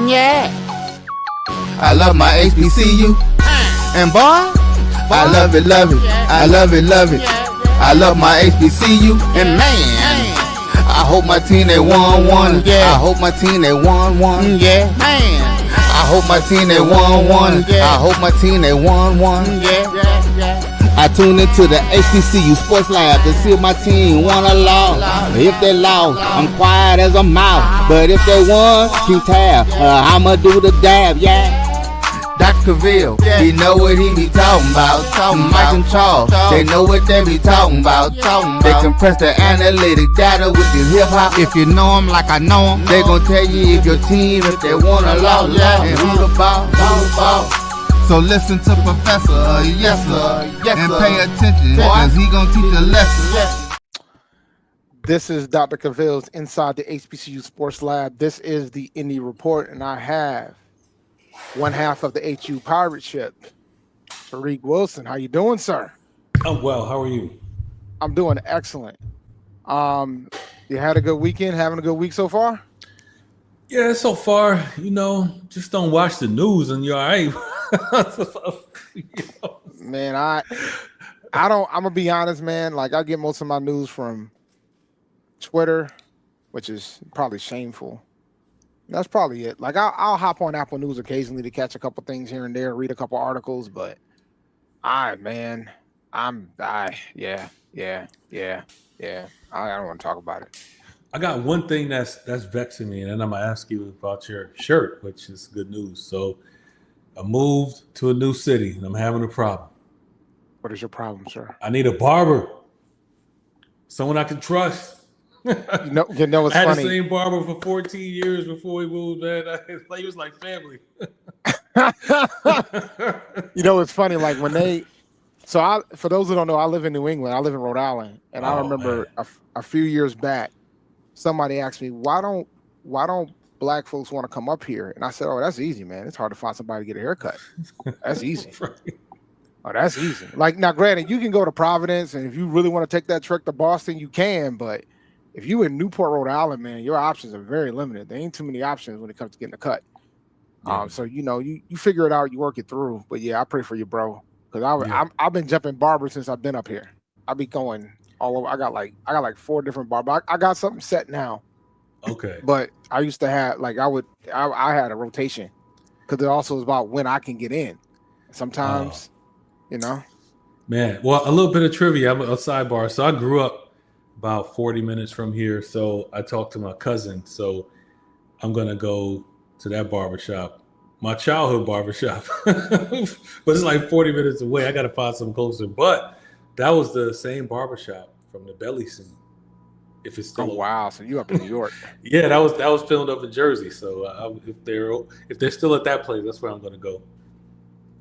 Yeah. I love my HBCU. And boy, I love it, love it. I love it, love it. I love my HBCU. And man, I hope my team they won. Yeah. I hope my team they won. Yeah. Man. I hope my team they won. I hope my team they won. Yeah. I tune into the HBCU Sports Lab to see if my team won or lost. If they lost, I'm quiet as a mouse. But if they won, keep tab. I'ma do the dab, yeah. Dr. Cavil, he know what he be talking about. Mike and Charles, they know what they be talking about. They compress the analytic data with the hip hop. If you know them like I know them, they gon' tell you if your team, if they won or lost, and who the ball. So listen to Professor, yes sir, and pay attention, cause he gon' teach a lesson. This is Dr. Cavil's Inside the HBCU Sports Lab. This is the Indy Report, and I have one half of the HU pirate ship, Tariq Wilson. How you doing, sir? I'm well. How are you? I'm doing excellent. You had a good weekend, having a good week so far? Yeah, so far, just don't watch the news and you're all right. Man, I don't, I'm gonna be honest, man. Like, I get most of my news from Twitter, which is probably shameful. That's probably it. Like, I'll hop on Apple News occasionally to catch a couple things here and there, read a couple articles, but yeah. I don't want to talk about it. I got one thing that's vexing me, and then I'm gonna ask you about your shirt, which is good news. So I moved to a new city and I'm having a problem. What is your problem, sir? I need a barber. Someone I can trust. You know what's I had funny? the same barber for 14 years before we moved, man. He was like family. You know what's funny? Like for those who don't know, I live in New England. I live in Rhode Island, and I remember a few years back, somebody asked me, why don't black folks want to come up here? And I said, oh, that's easy, man. It's hard to find somebody to get a haircut. That's easy. Right. Oh, that's easy. Like, now, granted, you can go to Providence, and if you really want to take that trek to Boston, you can. But if you in Newport, Rhode Island, man, your options are very limited. There ain't too many options when it comes to getting a cut. Yeah. So you figure it out, you work it through. But yeah, I pray for you, bro, because I've been jumping barbers since I've been up here. I be going all over. I got like 4 different barbers. I got something set now. Okay. But I used to have I had a rotation because it also is about when I can get in. Sometimes, Man, well, a little bit of trivia. I'm a sidebar. So I grew up about 40 minutes from here. So I talked to my cousin. So I'm going to go to that barbershop, my childhood barbershop. But it's like 40 minutes away. I got to find something closer. But that was the same barbershop from the belly scene. If it's still wow, so you up in New York? Yeah, that was filmed up in Jersey. So if they're still at that place, that's where I'm going to go.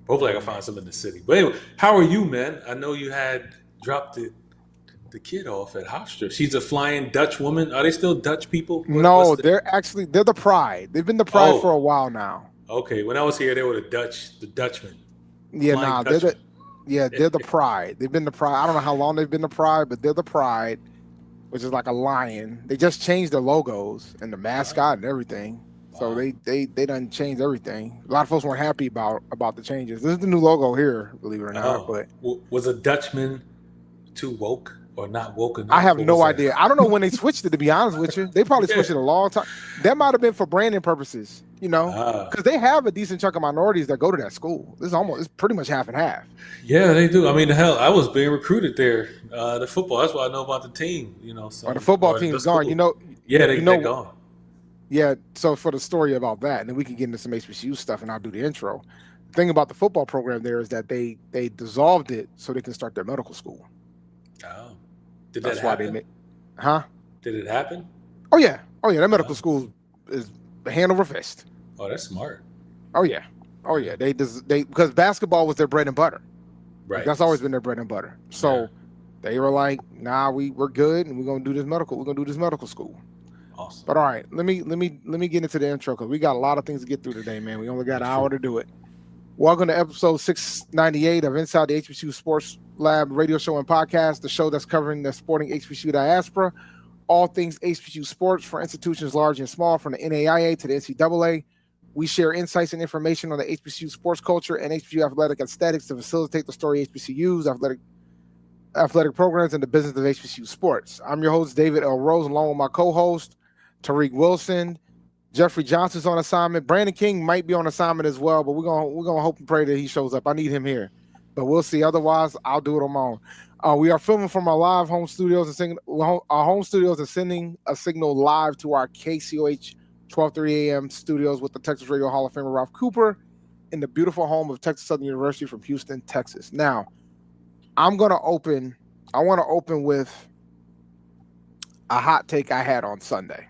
Hopefully, I can find some in the city. But anyway, how are you, man? I know you had dropped the kid off at Hofstra. She's a flying Dutch woman. Are they still Dutch people? No, they're the Pride. They've been the Pride for a while now. Okay, when I was here, they were the Dutchmen. Yeah, they're the Pride. They've been the Pride. I don't know how long they've been the Pride, but they're the Pride, which is like a lion. They just changed their logos and the mascot and everything. So they done changed everything. A lot of folks weren't happy about the changes. This is the new logo here, believe it or not. But was a Dutchman too woke or not woke enough? I have no idea. I don't know when they switched it, to be honest with you. They probably switched it a long time. That might have been for branding purposes, because they have a decent chunk of minorities that go to that school. It's pretty much half and half. Yeah, they do. I mean, the hell, I was being recruited there. The football, that's what I know about the team. So the football team is gone. Yeah, they're gone. Yeah, so for the story about that, and then we can get into some HBCU stuff, and I'll do the intro. The thing about the football program there is that they dissolved it so they can start their medical school. Oh, That's why they made. Huh? Did it happen? Oh yeah. That medical school is hand over fist. Oh, that's smart. Oh yeah. They because basketball was their bread and butter. Right. That's always been their bread and butter. So they were like, nah, we're good, and we're gonna do this medical school. Awesome. But all right, let me get into the intro because we got a lot of things to get through today, man. We only got an hour to do it. Welcome to episode 698 of Inside the HBCU Sports Lab radio show and podcast, the show that's covering the sporting HBCU diaspora, all things HBCU sports for institutions large and small, from the NAIA to the NCAA. We share insights and information on the HBCU sports culture and HBCU athletic aesthetics to facilitate the story of HBCUs, athletic programs, and the business of HBCU sports. I'm your host, David L. Rhodes, along with my co-host, Tariq Wilson. Jeffrey Johnson's on assignment. Brandon King might be on assignment as well, but we're gonna hope and pray that he shows up. I need him here, but we'll see. Otherwise, I'll do it on my own. We are filming from our live home studios and sending a signal live to our KCOH 12:30 a.m. studios with the Texas Radio Hall of Famer Ralph Cooper in the beautiful home of Texas Southern University from Houston, Texas. Now, I want to open with a hot take I had on Sunday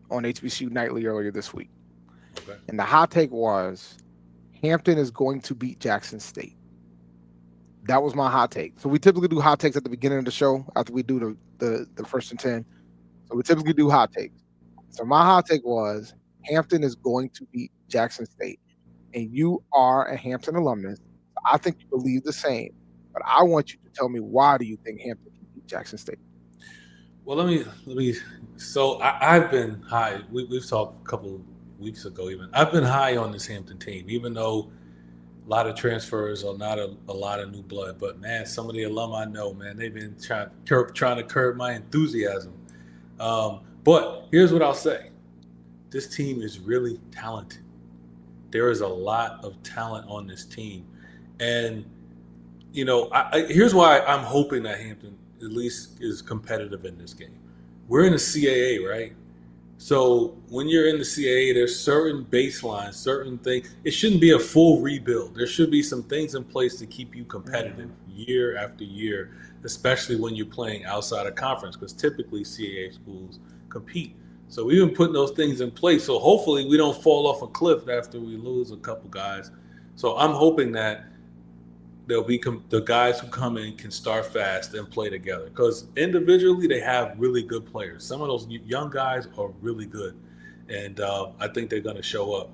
on HBCU Nightly earlier this week. Okay. And the hot take was Hampton is going to beat Jackson State. That was my hot take. So we typically do hot takes at the beginning of the show after we do the first and 10. So we typically do hot takes. So my hot take was Hampton is going to beat Jackson State. And you are a Hampton alumnus. I think you believe the same. But I want you to tell me, why do you think Hampton can beat Jackson State? Well, let me. So I've been high. We've talked a couple weeks ago even. I've been high on this Hampton team, even though a lot of transfers or not a lot of new blood. But, man, some of the alum I know, man, they've been trying to curb my enthusiasm. But here's what I'll say. This team is really talented. There is a lot of talent on this team. And, you know, here's why I'm hoping that Hampton at least is competitive in this game. We're in the CAA, right? So when you're in the CAA, there's certain baselines, certain things. It shouldn't be a full rebuild. There should be some things in place to keep you competitive year after year, especially when you're playing outside of conference, because typically CAA schools compete. So we've been putting those things in place. So hopefully we don't fall off a cliff after we lose a couple guys. So I'm hoping that there'll be the guys who come in can start fast and play together, because individually they have really good players. Some of those young guys are really good, and I think they're going to show up.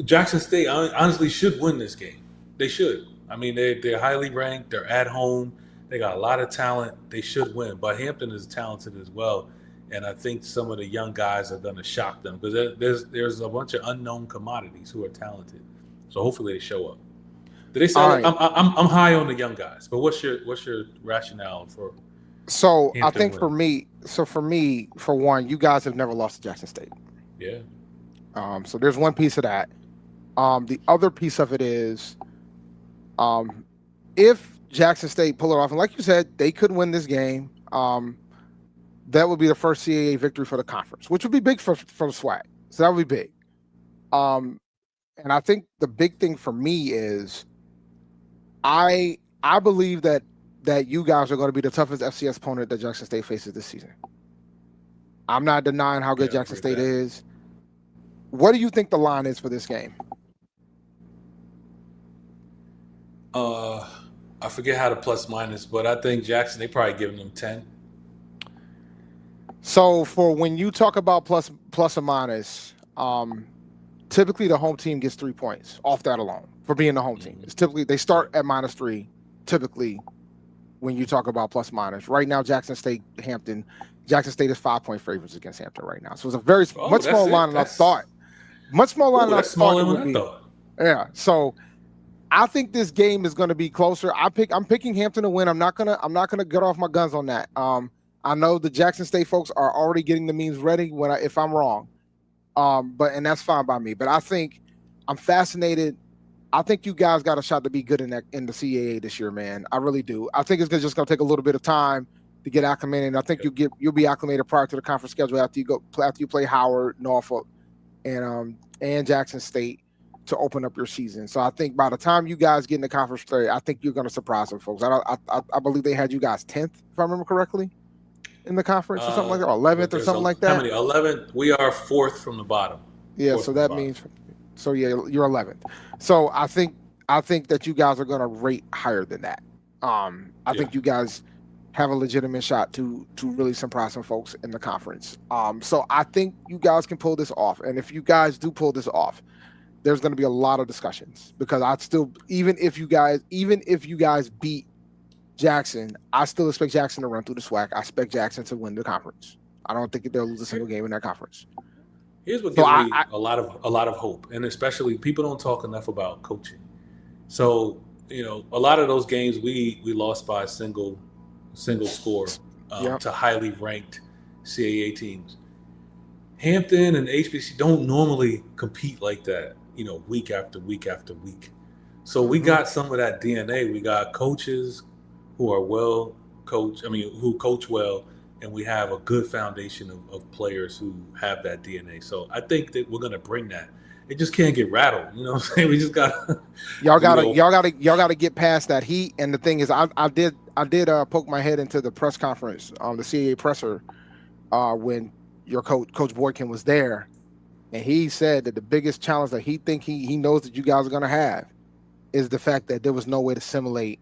Jackson State honestly should win this game. They should. I mean, they're highly ranked. They're at home. They got a lot of talent. They should win. But Hampton is talented as well, and I think some of the young guys are going to shock them, because there's a bunch of unknown commodities who are talented. So hopefully they show up. Did they say right. I'm high on the young guys, but what's your rationale for? So I think for me, for one, you guys have never lost to Jackson State. Yeah. So there's one piece of that. The other piece of it is, if Jackson State pull it off, and like you said, they could win this game, that would be the first CAA victory for the conference, which would be big for the SWAC. So that would be big. And I think the big thing for me is, I believe that you guys are going to be the toughest FCS opponent that Jackson State faces this season. I'm not denying how good Jackson State is. What do you think the line is for this game? I forget how to plus minus, but I think Jackson, they probably giving them 10. So for when you talk about plus or minus, typically the home team gets 3 points off that alone for being the home team. It's typically they start at -3. Typically, when you talk about plus minus, right now Jackson State is 5-point favorites against Hampton right now. So it's a very much smaller line than I thought. Much smaller line than I thought it would be. Yeah. So I think this game is going to be closer. I'm picking Hampton to win. I'm not gonna get off my guns on that. I know the Jackson State folks are already getting the memes ready if I'm wrong. And that's fine by me. But I think I'm fascinated. I think you guys got a shot to be good in the CAA this year, man. I really do. I think it's just going to take a little bit of time to get acclimated. And I think you'll be acclimated prior to the conference schedule after you play Howard, Norfolk, and Jackson State to open up your season. So I think by the time you guys get in the conference play, I think you're going to surprise some folks. I believe they had you guys 10th, if I remember correctly, in the conference or something like that, or 11th or something like that. How many? 11th. We are 4th from the bottom. Yeah, so that means. So yeah, you're 11th. So I think that you guys are going to rate higher than that. I think you guys have a legitimate shot to really surprise some folks in the conference. So I think you guys can pull this off. And if you guys do pull this off, there's going to be a lot of discussions, because even if you guys beat Jackson, I still expect Jackson to run through the SWAC. I expect Jackson to win the conference. I don't think they'll lose a single game in that conference. Here's what So gives me a lot of hope, and especially people don't talk enough about coaching. So a lot of those games we lost by a single score to highly ranked CAA teams. Hampton and HBC don't normally compete like that, week after week after week. So we got some of that DNA. We got coaches who are well coached, who coach well, and we have a good foundation of players who have that DNA. So I think that we're gonna bring that. It just can't get rattled. You know what I'm saying? We just got y'all gotta get past that heat. And the thing is, I did poke my head into the press conference on the CAA presser when your coach Boykin was there, and he said that the biggest challenge that he knows that you guys are gonna have is the fact that there was no way to simulate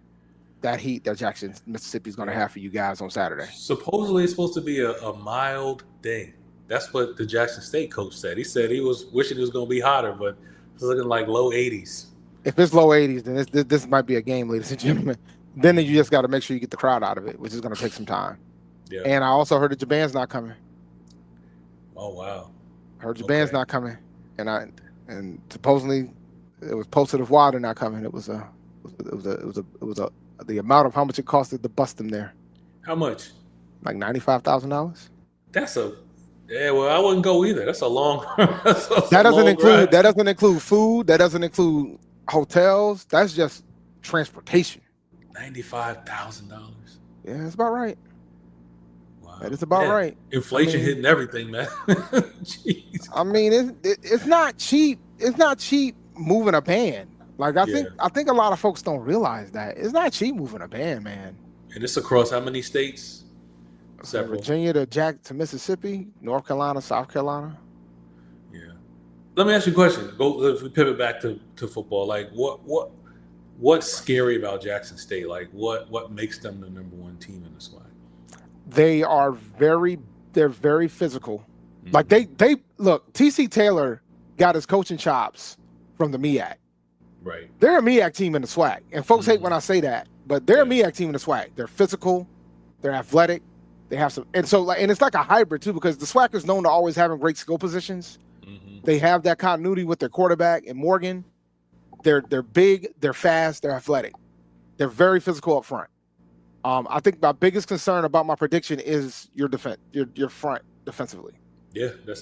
that heat that Jackson, Mississippi is going to have for you guys on Saturday. Supposedly it's supposed to be a mild day. That's what the Jackson State coach said. He said he was wishing it was going to be hotter, but it's looking like low 80s. If it's low 80s, then this might be a game, ladies and gentlemen. Then you just got to make sure you get the crowd out of it, which is going to take some time. Yeah. And I also heard that your band's not coming. Oh, wow. Heard your band's not coming. And supposedly it was posted of why they're not coming. It was the amount of how much it costed to bust them there. How much? Like $95,000. Well, I wouldn't go either. That's a long. That doesn't include food. That doesn't include hotels. That's just transportation. $95,000. Yeah, that's about right. Wow, that is about right. Inflation hitting everything, man. Jeez. It's not cheap. It's not cheap moving a band. Like I think a lot of folks don't realize that it's not cheap moving a band, man. And it's across how many states? Several. Virginia to Mississippi, North Carolina, South Carolina. Yeah. Let me ask you a question. If we pivot back to football, like what's scary about Jackson State? Like what makes them the number one team in the SWAC? They're very physical. Mm-hmm. Like they look. TC Taylor got his coaching chops from the MEAC. Right. They're a MEAC team in the SWAC. And folks hate when I say that, but they're a MEAC team in the SWAC. They're physical, they're athletic, they have some, and it's like a hybrid too, because the SWAC is known to always having great skill positions. Mm-hmm. They have that continuity with their quarterback and Morgan. They're big, they're fast, they're athletic. They're very physical up front. I think my biggest concern about my prediction is your defense, your front defensively. Yeah, that's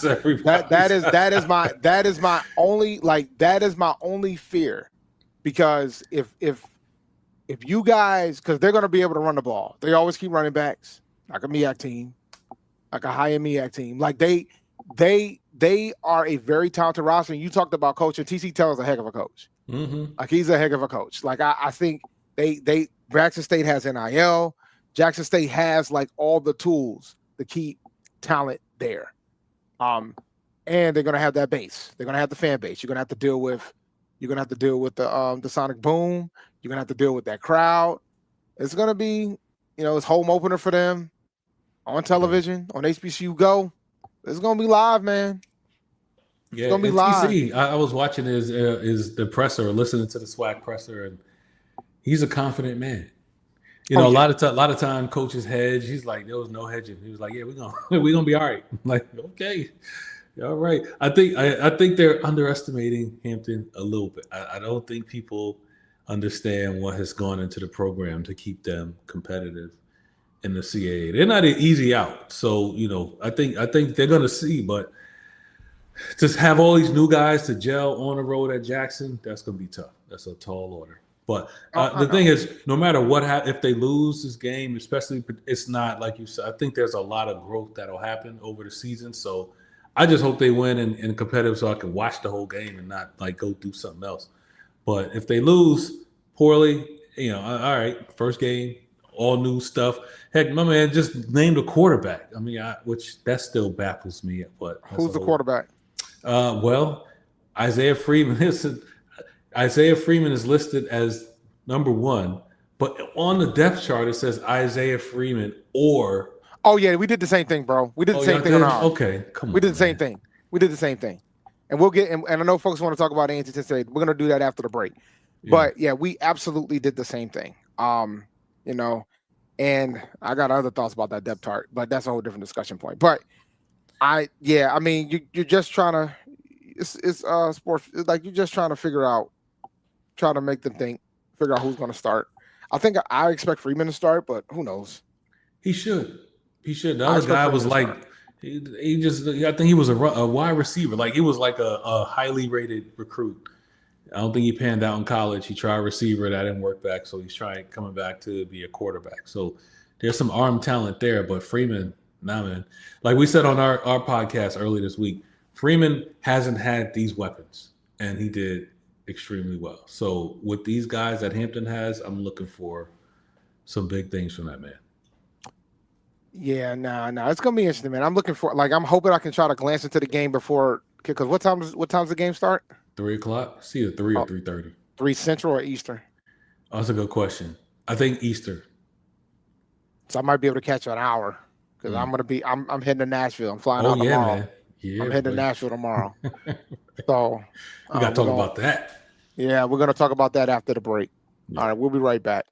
everybody. That is my only fear, because if you guys, because they're going to be able to run the ball, they always keep running backs like a MEAC team, like a high-end MEAC team. Like they are a very talented roster. And you talked about coaching. TC Taylor's a heck of a coach. Mm-hmm. Like he's a heck of a coach. Like I think they Jackson State has NIL. Jackson State has like all the tools to keep talent there. And they're gonna have that base. They're gonna have the fan base. You're gonna have to deal with the sonic boom. You're gonna have to deal with that crowd. It's gonna be, it's home opener for them on television, on HBCU Go. It's gonna be live, man. It's gonna be live. TC, I was watching is the presser, listening to the SWAC presser, and he's a confident man. A lot of time coaches hedge. He's like, there was no hedging. He was like, yeah, we're gonna be all right. I'm like, okay, all right. I think they're underestimating Hampton a little bit. I don't think people understand what has gone into the program to keep them competitive in the CAA. They're not an easy out. So I think they're gonna see, but to have all these new guys to gel on the road at Jackson, that's gonna be tough. That's a tall order. But the thing is, no matter what, if they lose this game, especially, it's not like you said. I think there's a lot of growth that'll happen over the season. So I just hope they win and competitive, so I can watch the whole game and not like go do something else. But if they lose poorly, all right, first game, all new stuff. Heck, my man just named a quarterback. Which that still baffles me. But who's the quarterback? Well, Isaiah Freeman. Isaiah Freeman is listed as number one, but on the depth chart it says Isaiah Freeman or. Oh yeah, we did the same thing, bro. We did the same thing on ours. Okay, come on. We did the same thing. We did the same thing, and we'll get. And I know folks want to talk about Angie today. We're gonna do that after the break. Yeah. But yeah, we absolutely did the same thing. And I got other thoughts about that depth chart, but that's a whole different discussion point. But I mean, you're just trying to. It's sports. It's like you're just trying to try to make them figure out who's going to start. I think I expect Freeman to start, but who knows? He should. The other guy was like, I think he was a wide receiver. Like he was like a highly rated recruit. I don't think he panned out in college. He tried receiver, that didn't work back, so he's coming back to be a quarterback. So there's some arm talent there, but Freeman, nah, man. Like we said on our podcast earlier this week, Freeman hasn't had these weapons, and he did extremely well. So with these guys that Hampton has, I'm looking for some big things from that man. Yeah, no, it's gonna be interesting, man. I'm hoping I can try to glance into the game before, because what time's the game start? 3:00. It's either 3 or 3:30. 3 Central or Eastern? Oh, that's a good question. I think Eastern. So I might be able to catch an hour because I'm heading to Nashville. I'm flying out tomorrow. Man. Yeah, I'm heading to Nashville tomorrow. So we got to talk about that. Yeah, we're going to talk about that after the break. Yeah. All right, we'll be right back.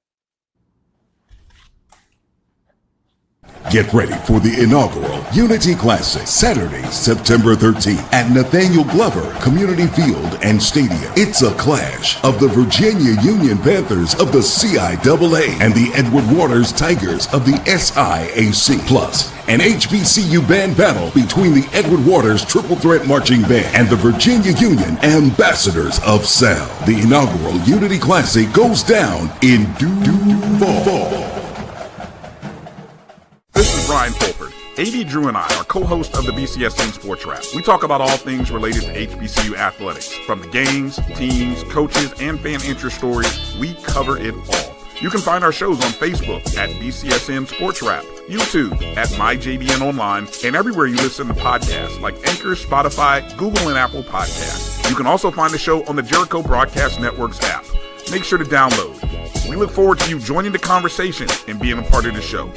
Get ready for the inaugural Unity Classic, Saturday, September 13th at Nathaniel Glover Community Field and Stadium. It's a clash of the Virginia Union Panthers of the CIAA and the Edward Waters Tigers of the SIAC. Plus, an HBCU band battle between the Edward Waters Triple Threat Marching Band and the Virginia Union Ambassadors of Sound. The inaugural Unity Classic goes down in Duval. This is Brian Fulford. AD Drew and I are co-hosts of the BCSN Sports Wrap. We talk about all things related to HBCU athletics. From the games, teams, coaches, and fan interest stories, we cover it all. You can find our shows on Facebook at BCSN Sports Wrap, YouTube at MyJBN Online, and everywhere you listen to podcasts like Anchor, Spotify, Google, and Apple Podcasts. You can also find the show on the Jericho Broadcast Network's app. Make sure to download. We look forward to you joining the conversation and being a part of the show.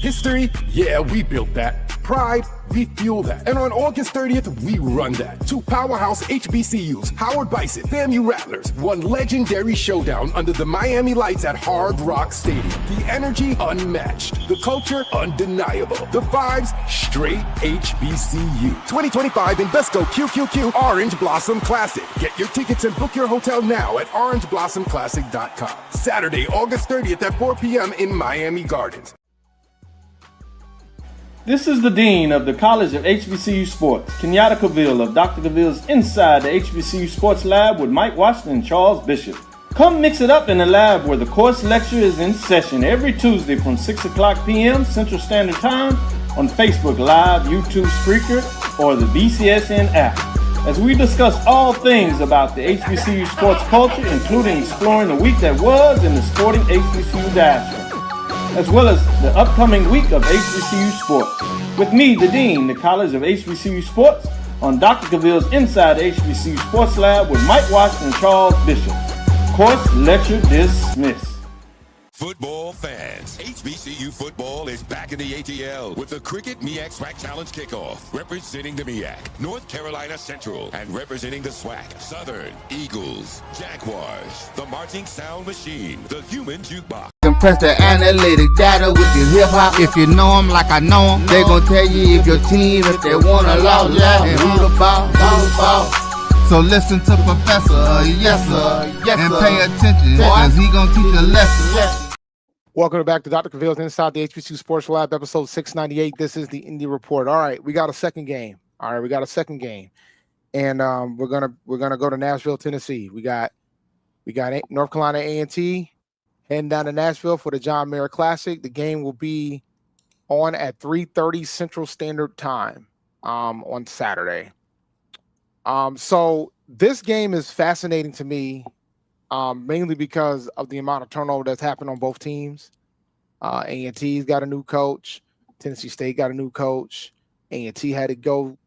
History? Yeah, we built that. Pride? We fuel that. And on August 30th, we run that. 2 powerhouse HBCUs, Howard Bison, FAMU Rattlers, one legendary showdown under the Miami lights at Hard Rock Stadium. The energy unmatched. The culture undeniable. The vibes straight HBCU. 2025 Invesco QQQ Orange Blossom Classic. Get your tickets and book your hotel now at orangeblossomclassic.com. Saturday, August 30th at 4 p.m. in Miami Gardens. This is the Dean of the College of HBCU Sports, Kenyatta Cavil of Dr. Cavil's Inside the HBCU Sports Lab with Mike Washington and Charles Bishop. Come mix it up in the lab where the course lecture is in session every Tuesday from 6 o'clock p.m. Central Standard Time on Facebook Live, YouTube Spreaker, or the BCSN app, as we discuss all things about the HBCU sports culture, including exploring the week that was in the sporting HBCU diaspora, as well as the upcoming week of HBCU sports. With me, the Dean, the College of HBCU Sports, on Dr. Cavil's Inside HBCU Sports Lab with Mike Washington and Charles Bishop. Course lecture dismissed. Football fans, HBCU football is back in the ATL with the Cricket MEAC SWAC Challenge Kickoff. Representing the MEAC, North Carolina Central, and representing the SWAC, Southern Eagles, Jaguars, the Marching Sound Machine, the Human Jukebox. Compress the analytic data with your hip hop. If you know them like I know them, they gon' tell you if your team, if they wanna lose, and who the ball. So listen to Professor, yes sir, and pay attention, cause he gon' teach a lesson. Welcome back to Dr. Cavil's Inside the HBCU Sports Lab, episode 698. This is the Indy Report. All right, we got a second game. And we're gonna go to Nashville, Tennessee. We got North Carolina A&T heading down to Nashville for the John Mayer Classic. The game will be on at 3:30 Central Standard Time on Saturday. So this game is fascinating to me, mainly because of the amount of turnover that's happened on both teams. A&T's got a new coach. Tennessee State got a new coach. A&T had to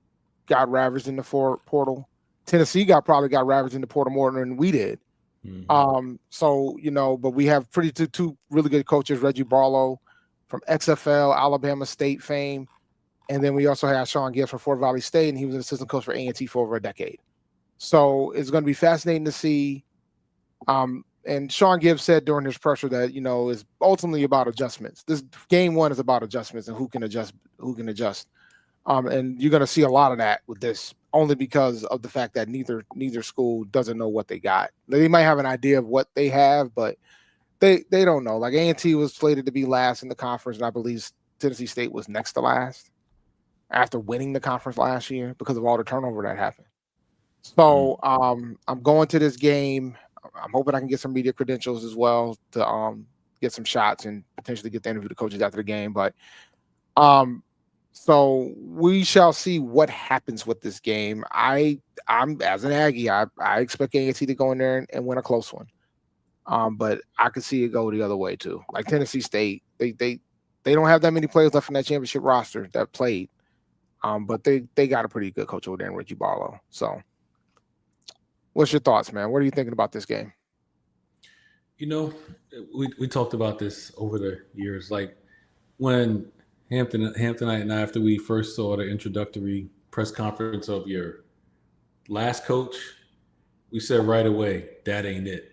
got ravaged in the portal. Tennessee probably got ravaged in the portal more than we did. Mm-hmm. So, but we have two really good coaches, Reggie Barlow from XFL, Alabama State fame. And then we also have Sean Gibbs from Fort Valley State, and he was an assistant coach for A&T for over a decade. So it's going to be fascinating to see. and Sean Gibbs said during his pressure that is ultimately about adjustments. This game one is about adjustments and who can adjust. And you're going to see a lot of that with this, only because of the fact that neither school doesn't know what they got. They might have an idea of what they have, but they don't know. Like A&T was slated to be last in the conference, and I believe Tennessee State was next to last after winning the conference last year because of all the turnover that happened. So I'm going to this game. I'm hoping I can get some media credentials as well to get some shots and potentially get to interview the coaches after the game. But so we shall see what happens with this game. I'm as an Aggie, I expect A&T to go in there and win a close one. But I could see it go the other way too. Like Tennessee State, they don't have that many players left in that championship roster that played. But they got a pretty good coach over there in Richie Barlow. So what's your thoughts, man? What are you thinking about this game? We talked about this over the years. Like when Hamptonite and I, after we first saw the introductory press conference of your last coach, we said right away, that ain't it.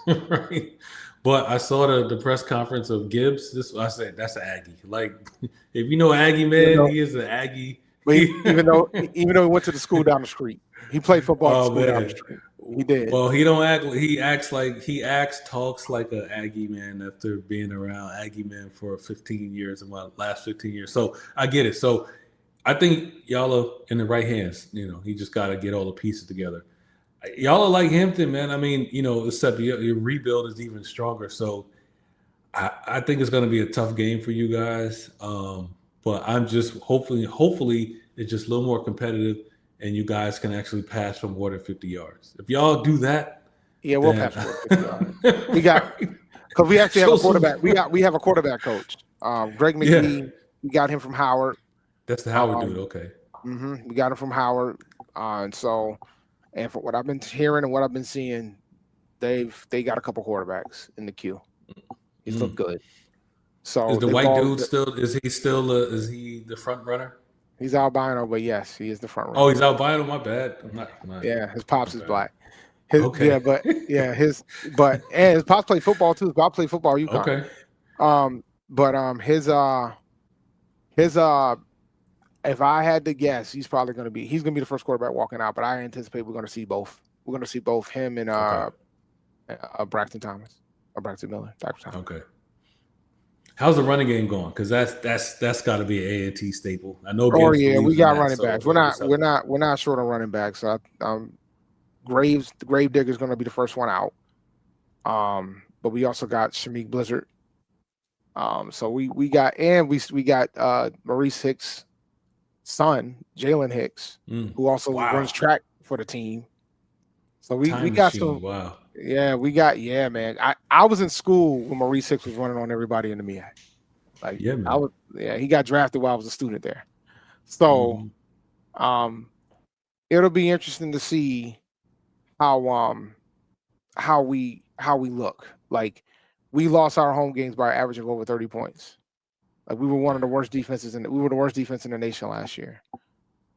Right? But I saw the press conference of Gibbs. I said, that's an Aggie. Like, if you know Aggie, man, he is an Aggie. Even though he went to the school down the street. He played football at the school down the street. He did. Well, he talks like an Aggie man after being around Aggie man for 15 years in my last 15 years. So I get it. So I think y'all are in the right hands. He just got to get all the pieces together. Y'all are like Hampton, man. I mean, except your rebuild is even stronger. So I think it's going to be a tough game for you guys. But I'm just hopefully it's just a little more competitive and you guys can actually pass from more than 50 yards. If y'all do that, yeah, we'll pass from 50 yards. Because we actually have a quarterback. We have a quarterback coach, Greg McGee. Yeah. We got him from Howard. That's the Howard dude. Okay. We got him from Howard, and from what I've been hearing and what I've been seeing, they got a couple quarterbacks in the queue. He's look good. So is the white dude is he the front runner? He's albino, but yes, he is the front runner. Oh, he's albino. My bad. I'm not. Yeah, his pops is black. Okay. His pops play football too. His pops play football. UConn. Okay. His if I had to guess, he's going to be the first quarterback walking out. But I anticipate we're going to see both. We're going to see both him and Braxton Thomas or Braxton Miller. Okay. How's the running game going? Because that's got to be an A&T staple. I know. Oh yeah, we got running backs. We're not short on running backs. So the Gravedigger is going to be the first one out. But we also got Shameik Blizzard. So we got Maurice Hicks' son, Jalen Hicks, who also runs track for the team. So we got some. Wow. Yeah, man. I was in school when Maurice Hicks was running on everybody in the MEAC. Like, yeah, man. He got drafted while I was a student there. So, it'll be interesting to see how we look. Like, we lost our home games by averaging over 30 points. Like, we were one of the worst defenses, and we were the worst defense in the nation last year.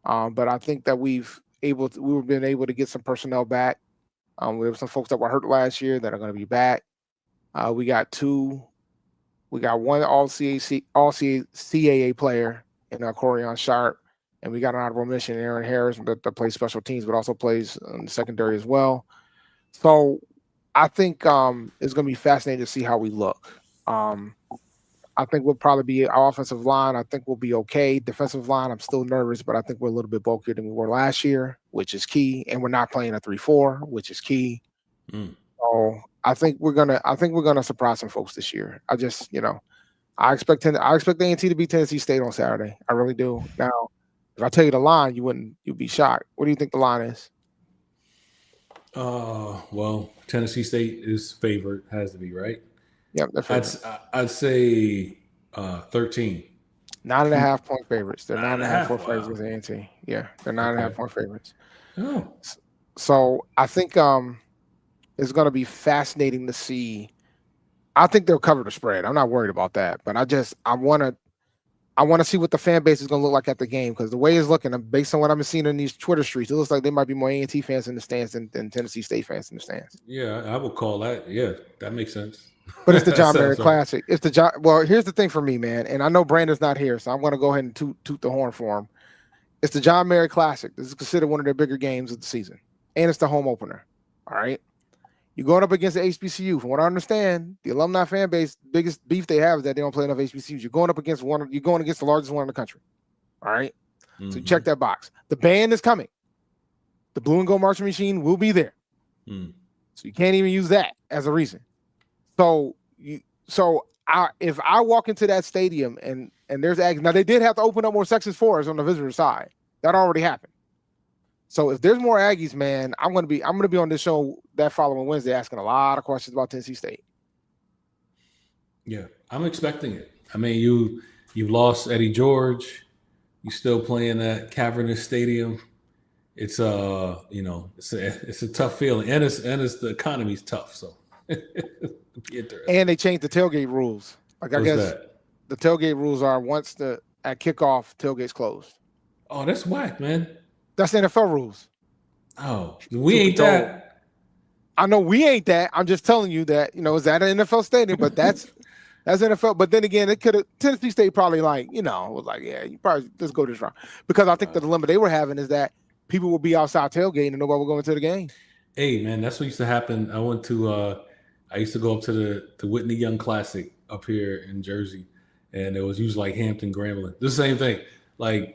But I think that we've been able to get some personnel back. We have some folks that were hurt last year that are going to be back. We got one all CAA player in Corian Sharp, and we got an honorable mention, Aaron Harris, that plays special teams, but also plays in the secondary as well. So I think it's going to be fascinating to see how we look. I think we'll probably be our offensive line. I think we'll be okay. Defensive line, I'm still nervous, but I think we're a little bit bulkier than we were last year, which is key. And we're not playing a 3-4, which is key. So I think we're gonna surprise some folks this year. I just, I expect A&T to beat Tennessee State on Saturday. I really do. Now, if I tell you the line, you'd be shocked. What do you think the line is? Well, Tennessee State is favored, has to be, right? Yep, I'd say 13. 9.5 point favorites. They're 9.5 point favorites with A&T. Yeah, they're 9.5 point favorites. Oh. So I think it's going to be fascinating to see. I think they'll cover the spread. I'm not worried about that, but I I want to see what the fan base is going to look like at the game, because the way it's looking, based on what I'm seeing in these Twitter streets, it looks like there might be more A&T fans in the stands than Tennessee State fans in the stands. Yeah, I would call that. Yeah, that makes sense. But it's the John Merritt Sounds right. Classic. It's the John. Well, here's the thing for me, man, and I know Brandon's not here, so I'm going to go ahead and toot the horn for him. It's the John Merritt Classic. This is considered one of their bigger games of the season, and it's the home opener. All right. You're going up against the HBCU. From what I understand, the alumni fan base, biggest beef they have is that they don't play enough HBCUs. You're going up against you're going against the largest one in the country. All right. Mm-hmm. So you check that box. The band is coming. The blue and gold marching machine will be there. So you can't even use that as a reason. So if I walk into that stadium and there's Aggies, now they did have to open up more sections for us on the visitor side. That already happened. So if there's more Aggies, man, I'm gonna be on this show that following Wednesday asking a lot of questions about Tennessee State. Yeah, I'm expecting it. I mean, you lost Eddie George. You still playing at cavernous stadium. It's it's a tough feeling, and it's the economy's tough. So and they changed the tailgate rules. Like I guess the tailgate rules are at kickoff tailgates closed. Oh, that's whack, man. That's the NFL rules. Oh, we ain't that. I know we ain't that. I'm just telling you that, is that an NFL stadium, but that's NFL. But then again, it could have Tennessee State probably was like, yeah, you probably just go this route. Because I think the dilemma they were having is that people will be outside tailgating and nobody will go into the game. Hey, man, that's what used to happen. I used to go up to the Whitney Young Classic up here in Jersey, and it was usually like Hampton Grambling. The same thing. Like,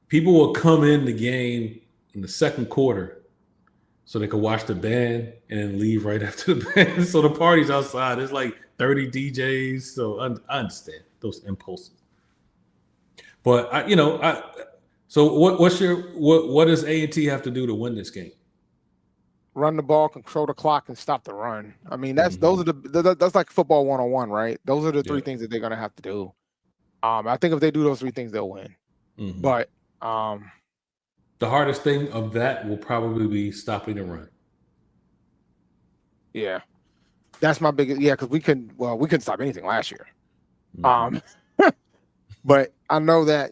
people will come in the game in the second quarter so they could watch the band and then leave right after the band. So the party's outside. There's like 30 DJs. So I understand those impulses. But so what does A&T have to do to win this game? Run the ball, control the clock, and stop the run. I mean, that's like football 101, right? Those are the three things that they're gonna have to do. I think if they do those three things, they'll win. Mm-hmm. But the hardest thing of that will probably be stopping the run. Yeah, that's my biggest. Yeah, because we couldn't stop anything last year. Mm-hmm. But I know that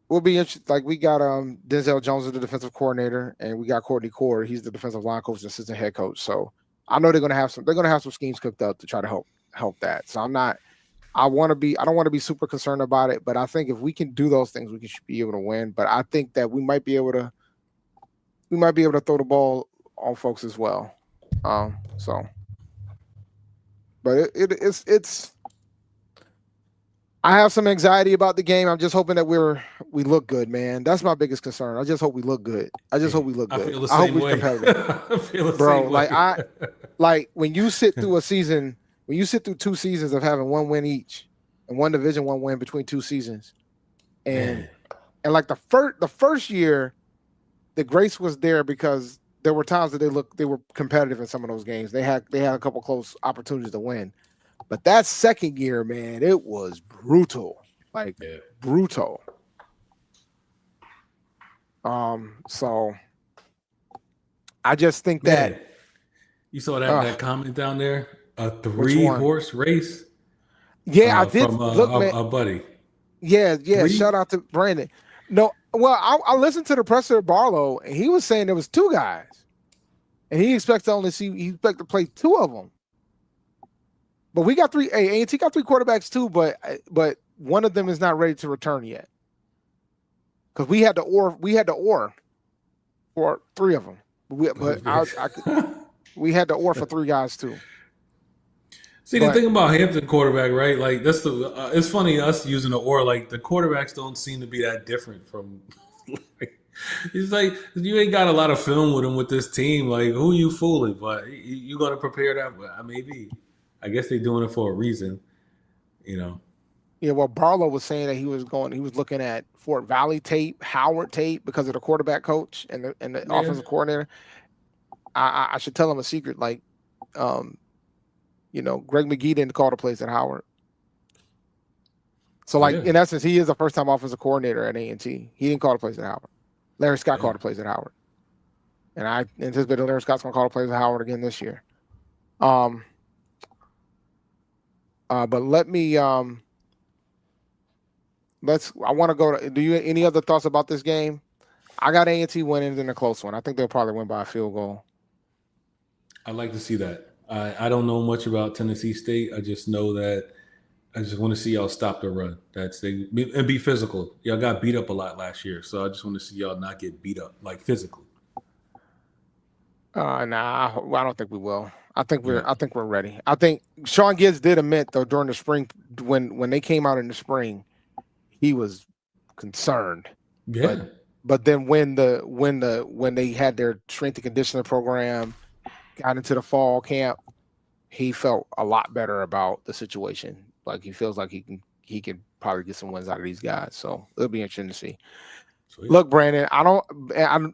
we'll be interested. Like, we got Denzel Jones as the defensive coordinator, and we got Courtney Core. He's the defensive line coach and assistant head coach. So I know they're gonna have some schemes cooked up to try to help that. So I don't want to be super concerned about it, but I think if we can do those things, we should be able to win. But I think that we might be able to throw the ball on folks as well. But it's. I have some anxiety about the game. I'm just hoping that we look good, man. That's my biggest concern. I just hope we look good. I hope we're competitive. I feel the bro. Same way. Like when you sit through a season. When you sit through 2 seasons of having 1 win each and 1 Division I win between 2 seasons, and like the first year, the grace was there because there were times that they were competitive in some of those games. They had a couple close opportunities to win, but that second year, man, it was brutal, brutal. So I just think that you saw that comment down there. A 3-horse race? Yeah, I did. From a buddy. Yeah. 3? Shout out to Brandon. No, well, I listened to the presser of Barlow, and he was saying there was 2 guys, and he expects to play 2 of them. But we got 3. A&T got 3 quarterbacks too, but one of them is not ready to return yet because we had the or for 3 of them. We had the or for 3 guys too. See, the thing about Hampton quarterback, right? Like, that's it's funny us using the or. Like, the quarterbacks don't seem to be that different from. It's like you ain't got a lot of film with him with this team. Like, who you fooling? But you gonna prepare that? Maybe. I guess they're doing it for a reason. Yeah. Well, Barlow was saying that he was looking at Fort Valley tape, Howard tape, because of the quarterback coach and the offensive coordinator. I should tell him a secret, like. Greg McGee didn't call the plays at Howard. So, in essence, he is a first-time offensive coordinator at A&T. He didn't call the plays at Howard. Larry Scott called the plays at Howard. And I anticipate that Larry Scott's going to call the plays at Howard again this year. But let me I want to go to. Do you any other thoughts about this game? I got A&T winning in a close one. I think they'll probably win by a field goal. I'd like to see that. I don't know much about Tennessee State. I just know that I just want to see y'all stop the run. And be physical. Y'all got beat up a lot last year, so I just want to see y'all not get beat up, like physically. Nah, I don't think we will. I think we're ready. I think Sean Gibbs did admit though during the spring when they came out in the spring, he was concerned. Yeah. But then when they had their strength and conditioning program, got into the fall camp, he felt a lot better about the situation. Like he feels like he can probably get some wins out of these guys. So it'll be interesting to see. Sweet. Look, Brandon,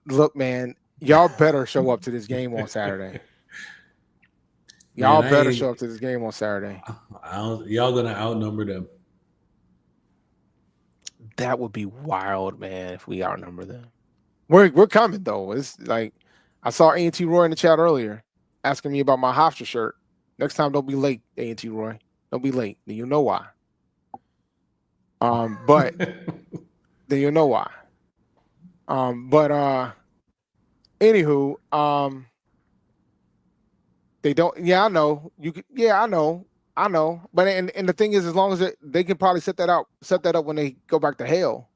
look, man, y'all better show up to this game on Saturday. Y'all better show up to this game on Saturday. Y'all gonna outnumber them. That would be wild, man, if we outnumber them. We're coming though. It's like I saw A&T Roy in the chat earlier asking me about my Hofstra shirt. Next time, don't be late, A&T Roy. Don't be late. Then you know why. But then you know why. Anywho, they don't. Yeah, I know. I know. But and the thing is, as long as they can probably set that up when they go back to Hale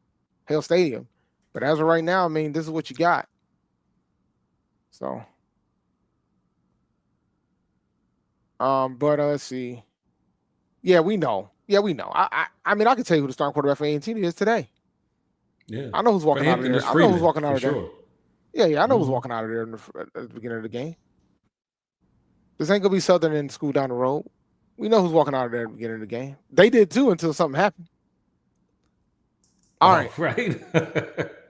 Stadium. But as of right now, I mean, this is what you got. So, but let's see. Yeah, we know. I mean, I can tell you who the starting quarterback for A&T is today. Yeah, I know who's walking out of there. I know who's walking out of there. Sure. Yeah, I know who's walking out of there at the beginning of the game. This ain't gonna be Southern in school down the road. We know who's walking out of there at the beginning of the game. They did too until something happened. All right. Right.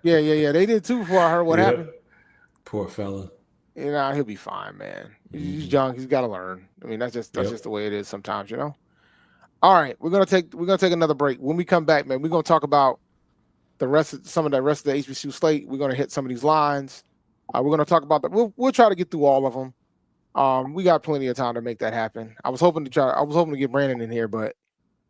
Yeah. They did too before I heard what happened. Poor fella. You know, he'll be fine, man. He's young. He's got to learn. I mean, that's just the way it is sometimes, you know. All right, we're gonna take another break. When we come back, man, we're gonna talk about some of the rest of the HBCU slate. We're gonna hit some of these lines. We're gonna talk about that. We'll try to get through all of them. We got plenty of time to make that happen. I was hoping to get Brandon in here, but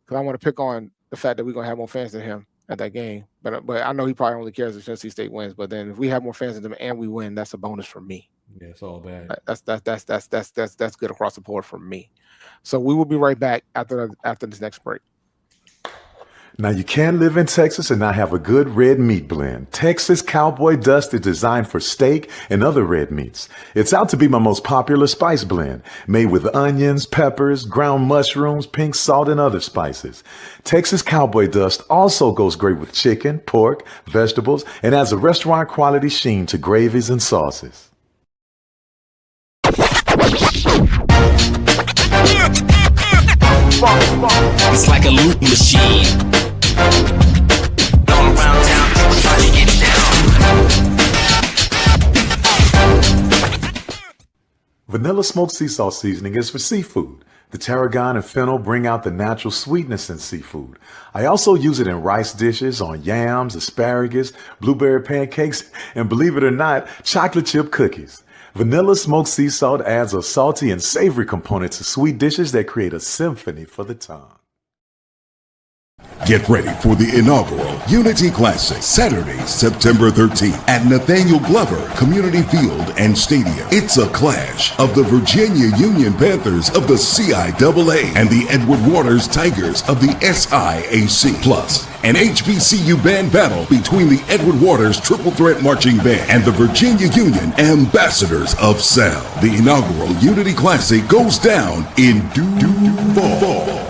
because I want to pick on the fact that we're gonna have more fans than him at that game. But I know he probably only cares if Tennessee State wins. But then if we have more fans than them and we win, that's a bonus for me. Yeah, it's all bad. That's good across the board for me. So we will be right back after this next break. Now, you can live in Texas and not have a good red meat blend. Texas Cowboy Dust is designed for steak and other red meats. It's out to be my most popular spice blend, made with onions, peppers, ground mushrooms, pink salt, and other spices. Texas Cowboy Dust also goes great with chicken, pork, vegetables, and adds a restaurant quality sheen to gravies and sauces. It's like a loop machine. Going around town, people trying to get down. Vanilla smoked sea salt seasoning is for seafood. The tarragon and fennel bring out the natural sweetness in seafood. I also use it in rice dishes, on yams, asparagus, blueberry pancakes, and believe it or not, chocolate chip cookies. Vanilla smoked sea salt adds a salty and savory component to sweet dishes that create a symphony for the tongue. Get ready for the inaugural Unity Classic, Saturday, September 13th at Nathaniel Glover Community Field and Stadium. It's a clash of the Virginia Union Panthers of the CIAA and the Edward Waters Tigers of the SIAC. Plus, an HBCU band battle between the Edward Waters Triple Threat Marching Band and the Virginia Union Ambassadors of Sound. The inaugural Unity Classic goes down in Duval.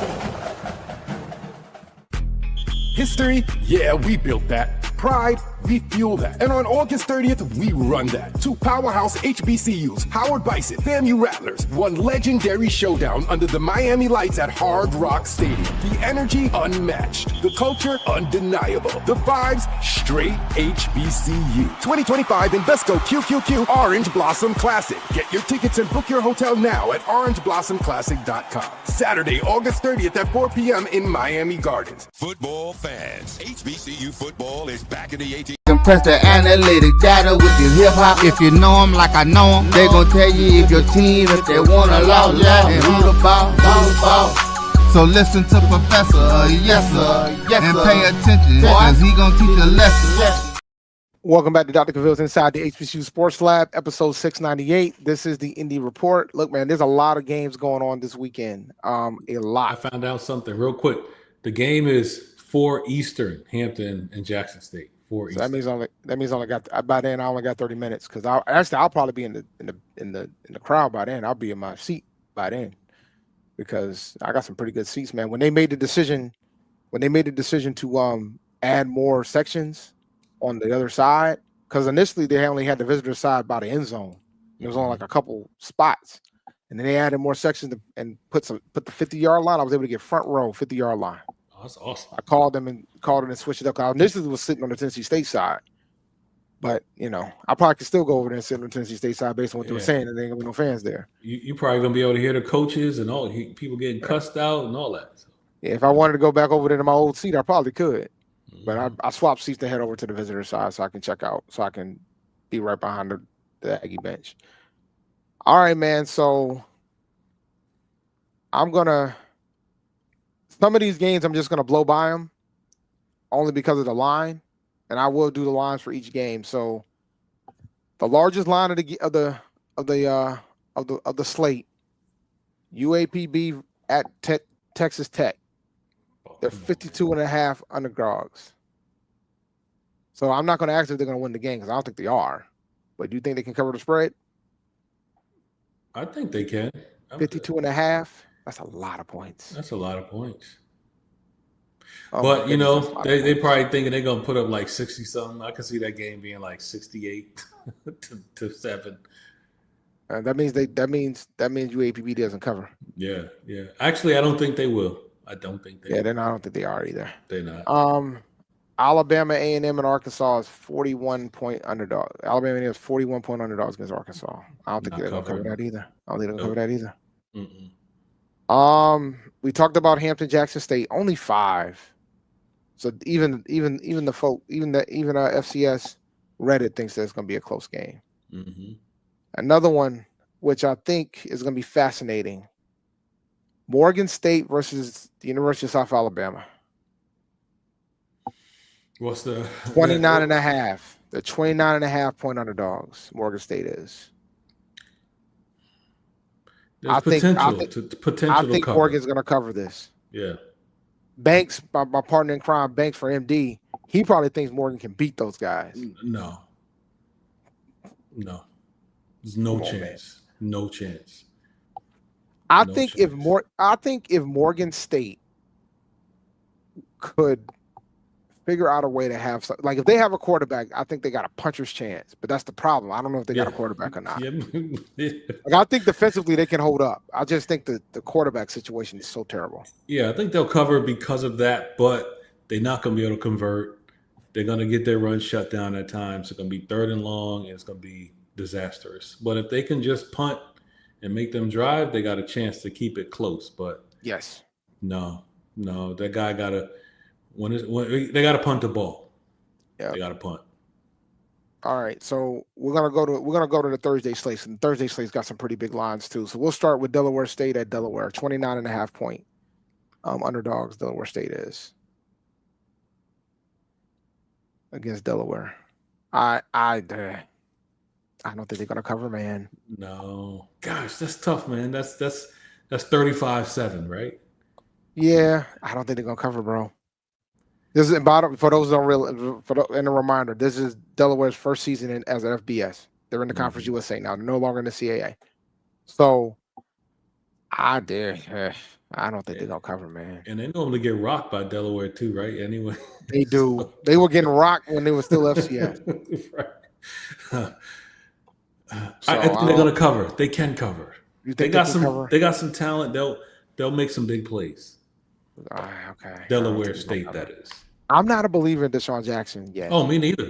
History? Yeah, we built that. Pride? We fuel that. And on August 30th, we run that. Two powerhouse HBCUs, Howard Bison, FAMU Rattlers, one legendary showdown under the Miami lights at Hard Rock Stadium. The energy unmatched. The culture undeniable. The vibes straight HBCU. 2025 Invesco QQQ Orange Blossom Classic. Get your tickets and book your hotel now at orangeblossomclassic.com. Saturday, August 30th at 4 p.m. in Miami Gardens. Football fans, HBCU football is back in the ATL. Compress the analytic data with your hip hop. If you know them like I know them, they gon' tell you if your team, if they wanna lose, and who the ball. So listen to Professor, yes sir, and pay attention, cause he gonna teach a lesson. Welcome back to Dr. Cavil's Inside the HBCU Sports Lab, episode 698. This is the Indy Report. Look, man, there's a lot of games going on this weekend. A lot. I found out something real quick. The game is 4 Eastern, Hampton and Jackson State. 4 So Eastern. that means only got by then I only got 30 minutes because I'll probably be in the crowd by then. I'll be in my seat by then because I got some pretty good seats, man. When they made the decision to add more sections on the other side, because initially they only had the visitor side by the end zone. There was only like a couple spots, and then they added more sections and put the 50-yard line. I was able to get front row 50-yard line. Oh, that's awesome. I called them and switched it up. I initially was sitting on the Tennessee State side, but I probably could still go over there and sit on the Tennessee State side based on what they were saying, and there ain't gonna be no fans there. You probably gonna be able to hear the coaches and all people getting cussed out and all that. So. Yeah, if I wanted to go back over there to my old seat, I probably could. But I swapped seats to head over to the visitor side so I can check out, so I can be right behind the Aggie bench. All right, man. So some of these games I'm just gonna blow by them, only because of the line, and I will do the lines for each game. So the largest line of the slate, UAPB at Texas Tech. They're 52.5 underdogs. So I'm not going to ask if they're going to win the game because I don't think they are. But do you think they can cover the spread? I think they can. 52.5. That's a lot of points. That's a lot of points. Oh, but they probably thinking they're gonna put up like 60 something. I can see that game being like 68 to 7. That means UAPB doesn't cover. Yeah. Actually, I don't think they will. I don't think they. Yeah, then I don't think they are either. They're not. Alabama, A&M, and Arkansas is 41-point underdog. Alabama A&M is 41-point underdogs against Arkansas. I don't think they're gonna cover that either. I don't think they're gonna cover that either. We talked about Hampton, Jackson State, only 5. So even the folk, even FCS Reddit thinks that it's gonna be a close game. Mm-hmm. Another one, which I think is gonna be fascinating. Morgan State versus the University of South Alabama. What's the 29.5? They're 29.5-point underdogs. Morgan State is. I think Morgan's going to cover this. Yeah. Banks, my partner in crime, Banks for MD, he probably thinks Morgan can beat those guys. No. There's no chance. No chance. I think if Morgan State could figure out a way to have like if they have a quarterback, I think they got a puncher's chance. But that's the problem. I don't know if they got a quarterback or not. Like, I think defensively they can hold up. I just think the quarterback situation is so terrible. Yeah, I think they'll cover because of that, but they're not going to be able to convert. They're going to get their run shut down at times. It's going to be 3rd and long, and it's going to be disastrous. But if they can just punt and make them drive, they got a chance to keep it close. But yes, no, that guy got to when they got to punt the ball. Yeah, they got to punt. All right, so we're gonna go to the Thursday slate, and the Thursday slate's got some pretty big lines too. So we'll start with Delaware State at Delaware, 29.5-point underdogs. Delaware State is against Delaware. I don't think they're gonna cover, man. No, gosh, that's tough, man. That's 35-7, right? Yeah, I don't think they're gonna cover, bro. This is for those who don't really. And a reminder, this is Delaware's first season as an FBS. They're in the Conference USA now. They're no longer in the CAA. So I don't think they're gonna cover, man. And they normally get rocked by Delaware too, right? Anyway, they do. They were getting rocked when they were still FCS. Right. I think they're gonna cover. They can cover. You think they got some? Cover? They got some talent. They'll make some big plays. Okay. Delaware State, that is. I'm not a believer in Deshaun Jackson yet. Oh, me neither.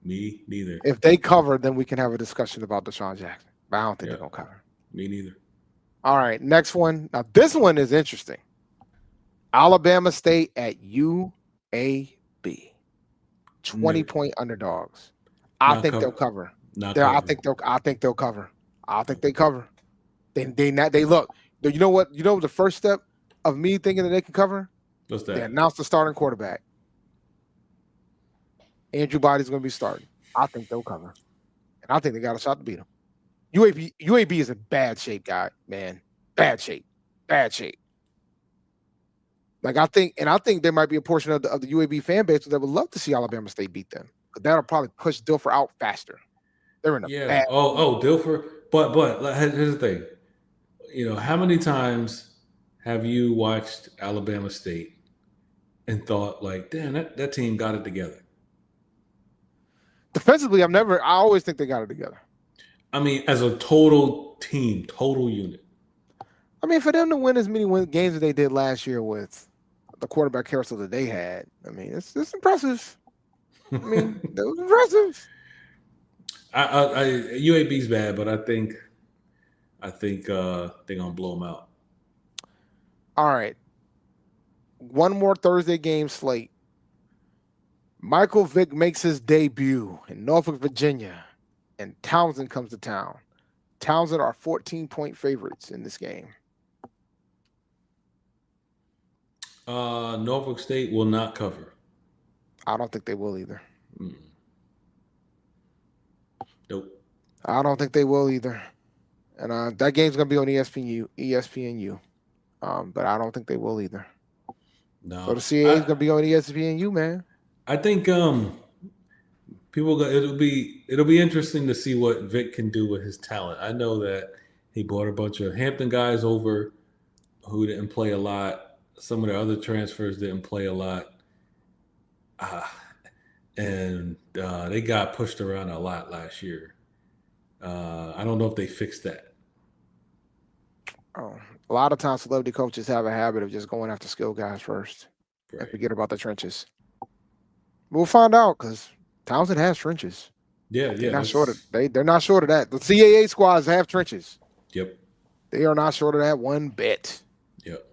If they cover, then we can have a discussion about Deshaun Jackson. But I don't think they're gonna cover. Me neither. All right, next one. Now this one is interesting. Alabama State at UAB. 20-point underdogs. I think they'll cover. I think they'll cover. I think they cover. They look. You know what? You know the first step of me thinking that they can cover? What's They that? announced the starting quarterback. Andrew Body's going to be starting. I think they'll cover. And I think they got a shot to beat them. UAB is in bad shape, guy, man. Bad shape. Like I think there might be a portion of the UAB fan base that would love to see Alabama State beat them. But that'll probably push Dilfer out faster. They're in a bad. Dilfer. But here's the thing. You know, how many times have you watched Alabama State and thought like, damn, that team got it together? Defensively, I always think they got it together. I mean, as a total team, total unit. I mean, for them to win as many games as they did last year with the quarterback carousel that they had, I mean, it's impressive. I mean, that was impressive. UAB's bad, but I think they're gonna blow them out. All right, one more Thursday game slate. Michael Vick makes his debut in Norfolk, Virginia, and Townsend comes to town. Townsend are 14-point favorites in this game. Norfolk State will not cover. I don't think they will either. Nope. I don't think they will either. And that game's going to be on ESPNU. But I don't think they will either. No. So the CAA is going to be on ESPNU, man. I think it'll be interesting to see what Vic can do with his talent. I know that he brought a bunch of Hampton guys over who didn't play a lot. Some of the other transfers didn't play a lot. And they got pushed around a lot last year. I don't know if they fixed that. Oh, a lot of times celebrity coaches have a habit of just going after skilled guys first and forget about the trenches. We'll find out because Townsend has trenches. Yeah. They're not short of that. The CAA squads have trenches. Yep. They are not short of that one bit. Yep.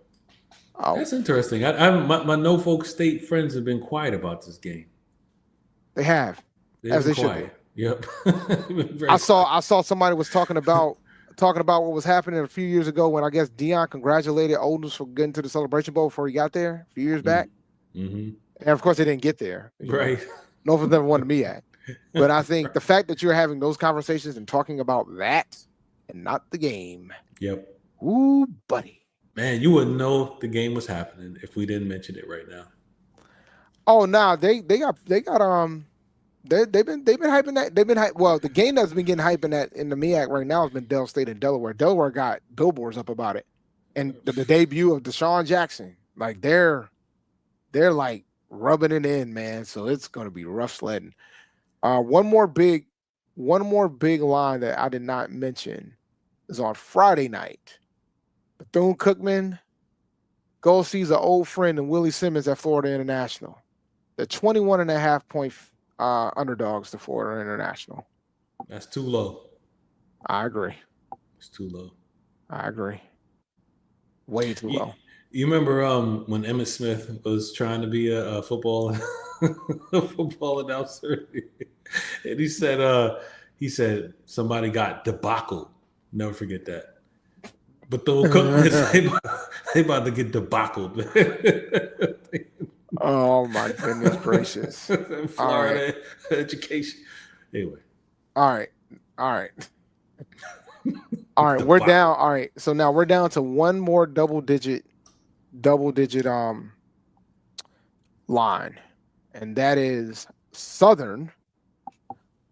Oh. That's interesting. My Norfolk State friends have been quiet about this game. They have, as they should be. Yep. I saw somebody was talking about what was happening a few years ago when I guess Deion congratulated Oldham for getting to the Celebration Bowl before he got there a few years back. Mm-hmm. And of course, they didn't get there. Right. Norfolk never wanted me at. But I think the fact that you're having those conversations and talking about that and not the game. Yep. Ooh, buddy. Man, you wouldn't know the game was happening if we didn't mention it right now. Oh, nah, they've been hyping that. Well, the game that's been getting hyped in the MEAC right now has been Dell State and Delaware. Delaware got billboards up about it, and the debut of Deshaun Jackson, like they're like rubbing it in, man. So it's gonna be rough sledding. One more big line that I did not mention is on Friday night. Bethune-Cookman go sees an old friend and Willie Simmons at Florida International. They're 21.5-point underdogs to Florida International. That's too low. I agree. It's too low. I agree. Way too low. You remember when Emmitt Smith was trying to be a football announcer, and he said somebody got debacled. Never forget that. But they about to get debacled. Oh my goodness gracious! Florida education. Anyway. All right. We're down. All right. So now we're down to one more double digit line, and that is Southern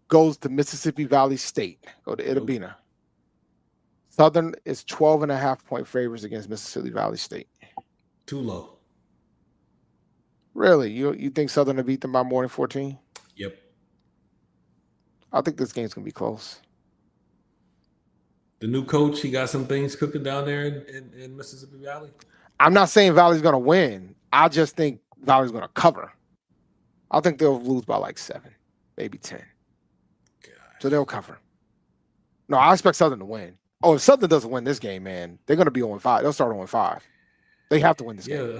goes to Mississippi Valley State. Go to Itabena. Southern is 12.5-point favorites against Mississippi Valley State. Too low. Really? You think Southern will beat them by more than 14? Yep. I think this game's gonna be close. The new coach, he got some things cooking down there in Mississippi Valley. I'm not saying Valley's gonna win. I just think Valley's gonna cover. I think they'll lose by like 7, maybe 10. Gosh. So they'll cover. No, I expect Southern to win. Oh, if Southern doesn't win this game, man, they're gonna be 0-5. They'll start 0-5. They have to win this game. Yeah,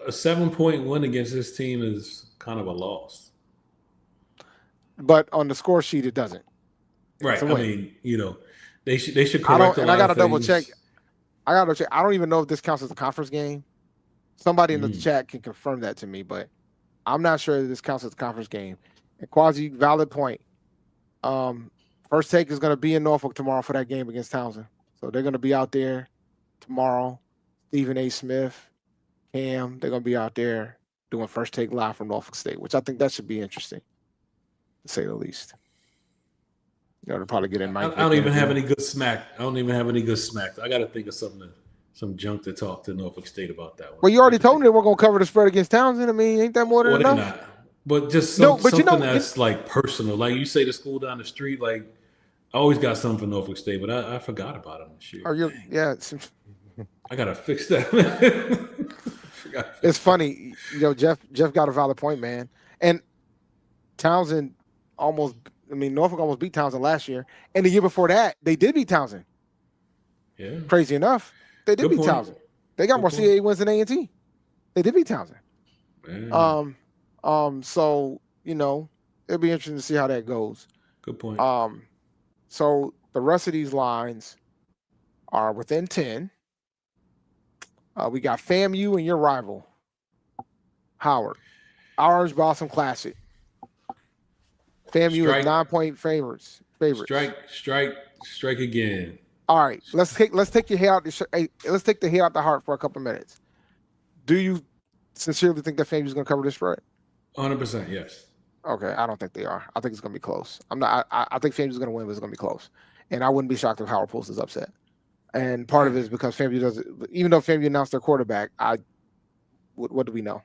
a 7-point win against this team is kind of a loss. But on the score sheet, it doesn't. Right. I mean, they should correct. I got to double check. I gotta check. I don't even know if this counts as a conference game. Somebody in the chat can confirm that to me, but I'm not sure that this counts as a conference game. And Quasi, valid point. First Take is going to be in Norfolk tomorrow for that game against Townsend. So they're going to be out there tomorrow. Stephen A. Smith, Cam, they're going to be out there doing First Take live from Norfolk State, which I think that should be interesting, to say the least. They'll probably get in Mike. I don't even have any good smack. I got to think of some junk to talk to Norfolk State about that one. Well, you already told me that we're going to cover the spread against Townsend. I mean, ain't that more than enough? Not. But just something that's like personal. Like you say, the school down the street, like I always got something for Norfolk State, but I forgot about them this year. I got to fix that. It's funny. Jeff got a valid point, man. And Townsend Norfolk almost beat Townsend last year. And the year before that, they did beat Townsend. Yeah. Crazy enough. They did beat Townsend. They got more CAA wins than A&T. They did beat Townsend. Man. So, it'll be interesting to see how that goes. Good point. So the rest of these lines are within 10. We got FAMU and your rival, Howard. Orange Blossom Classic. FAMU is 9-point favorites. Strike again. All right, let's take your hair out. Let's take the hair out the heart for a couple minutes. Do you sincerely think that FAMU is going to cover this spread? 100%, yes. Okay, I don't think they are. I think it's going to be close. I think FAMU is going to win, but it's going to be close. And I wouldn't be shocked if Howard pulls this upset. And part of it is because FAMU doesn't. Even though FAMU announced their quarterback, what do we know?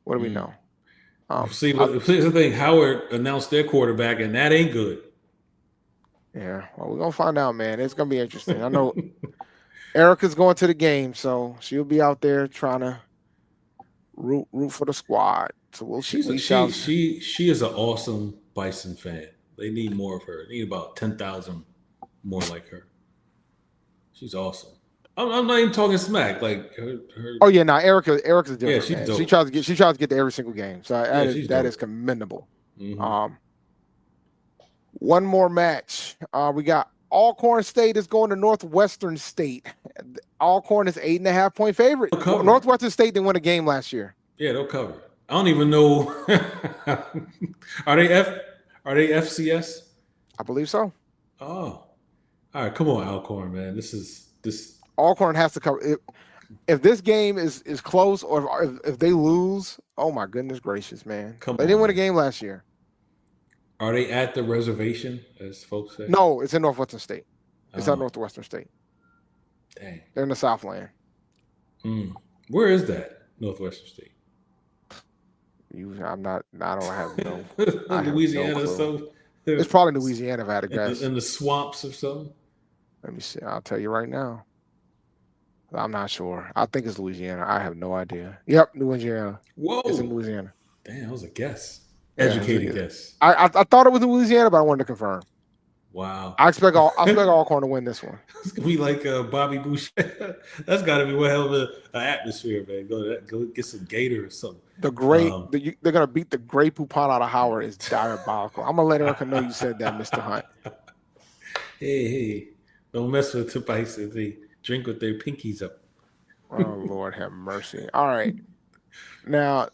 What do we know? See, here's the thing. Howard announced their quarterback, and that ain't good. Yeah, well, we're gonna find out, man. It's gonna be interesting. I know Erica's going to the game, so she'll be out there trying to root for the squad. So we'll see. She is an awesome Bison fan. They need more of her. They need about 10,000 more like her. She's awesome. I'm not even talking smack. Like her. Oh yeah, no, Erica's different. Yeah, she's dope. She tries to get to every single game. So that is commendable. Mm-hmm. One more match. We got Alcorn State is going to Northwestern State. Alcorn is 8.5-point favorite. Northwestern State didn't win a game last year. Yeah, they'll cover. I don't even know. Are they FCS? I believe so. Oh, all right. Come on, Alcorn, man. This. Alcorn has to cover. If this game is close, or if they lose, oh my goodness gracious, man! They didn't win a game last year. Are they at the reservation, as folks say? No, it's in Northwestern State. It's at Northwestern State. Dang. They're in the Southland. Where is that? Northwestern State. I don't have no. Louisiana, no so it's probably Louisiana if I had to guess. In the swamps or something. Let me see. I'll tell you right now. I'm not sure. I think it's Louisiana. I have no idea. Yep, Louisiana. Whoa. It's in Louisiana. Damn, that was a guess. Educated guess. I thought it was in Louisiana, but I wanted to confirm. Wow. I expect Alcorn to win this one. It's gonna be like Bobby Boucher. That's got to be one hell of an atmosphere, man. Go get some gator or something. They're gonna beat the Grey Poupon out of Howard is diabolical. I'm gonna let Erica know you said that, Mr. Hunt. Hey, don't mess with the Bison. They drink with their pinkies up. Oh Lord, have mercy. All right, now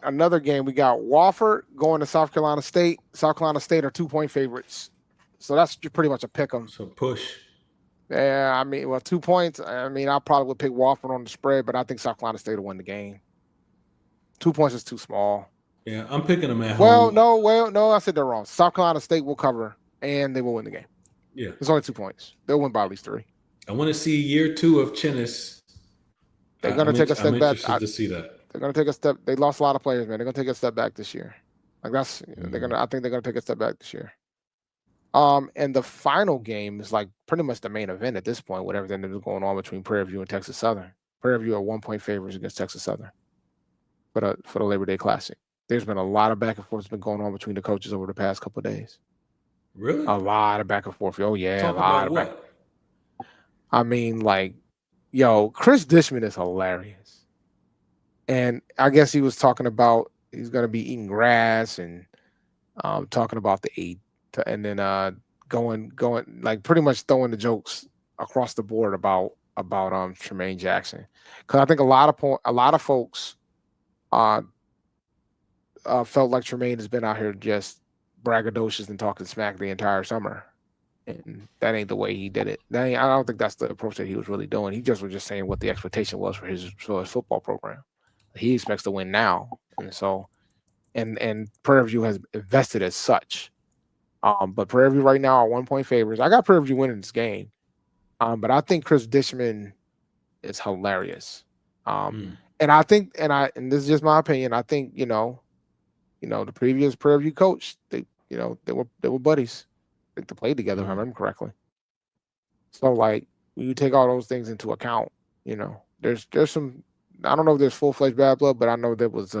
another game. We got Wofford going to South Carolina State. South Carolina State are 2-point favorites, so that's pretty much a pick 'em. So push. Yeah, 2 points. I probably would pick Wofford on the spread, but I think South Carolina State will win the game. 2 points is too small. Yeah, I'm picking them at home. No, I said that wrong. South Carolina State will cover, and they will win the game. Yeah. It's only 2 points. They'll win by at least 3. I want to see year 2 of Chinnis. They're going to take a step back. I'm interested to see that. They're going to take a step. They lost a lot of players, man. They're going to take a step back this year. I think they're going to take a step back this year. And the final game is like pretty much the main event at this point with everything that is going on between Prairie View and Texas Southern. Prairie View are 1-point favorites against Texas Southern for the Labor Day Classic. There's been a lot of back and forth that's been going on between the coaches over the past couple of days. Really? A lot of back and forth. Oh yeah, Talk a lot about of what? back. Chris Dishman is hilarious. And I guess he was talking about he's going to be eating grass and talking about the 8, and then going like pretty much throwing the jokes across the board about Tremaine Jackson, because I think a lot of folks felt like Tremaine has been out here just braggadocious and talking smack the entire summer, and that ain't the way he did it. I don't think that's the approach that he was really doing. He just was just saying what the expectation was for his football program. He expects to win now, and so and Prairie View has invested as such. But Prairie View right now are 1-point favorites. I got Prairie View winning this game. But I think Chris Dishman is hilarious. And I think, and this is just my opinion, I think, the previous Prairie View coach, they were buddies. I think they played together, if I remember correctly. So like when you take all those things into account, there's some, I don't know if there's full-fledged bad blood, but I know there was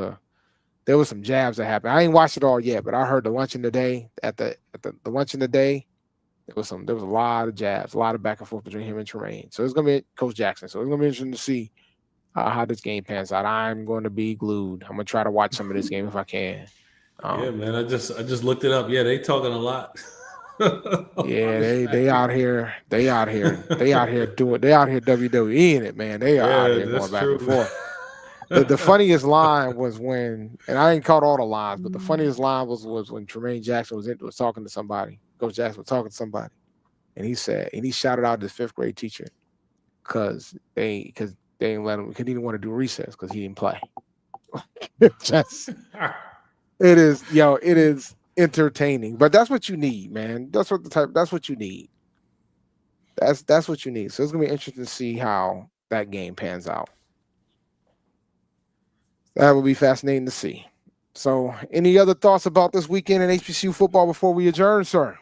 some jabs that happened. I ain't watched it all yet, but I heard the luncheon today at the luncheon today. There was a lot of jabs, a lot of back and forth between him and Tremaine. So it's gonna be Coach Jackson. So it's gonna be interesting to see how this game pans out. I'm going to be glued. I'm gonna try to watch some of this game if I can. Yeah, man. I just looked it up. Yeah, they talking a lot. Yeah, they out here WWE in it, man. They are out here going back and forth. The funniest line was when, and I ain't caught all the lines, but the funniest line was when Tremaine Jackson was talking to somebody. Coach Jackson was talking to somebody, and he shouted out his 5th grade teacher because they didn't let him, because he didn't want to do recess because he didn't play. It is entertaining, but that's what you need, man. That's what you need. That's what you need. So it's gonna be interesting to see how that game pans out. That will be fascinating to see. So, any other thoughts about this weekend in HBCU football before we adjourn, sir?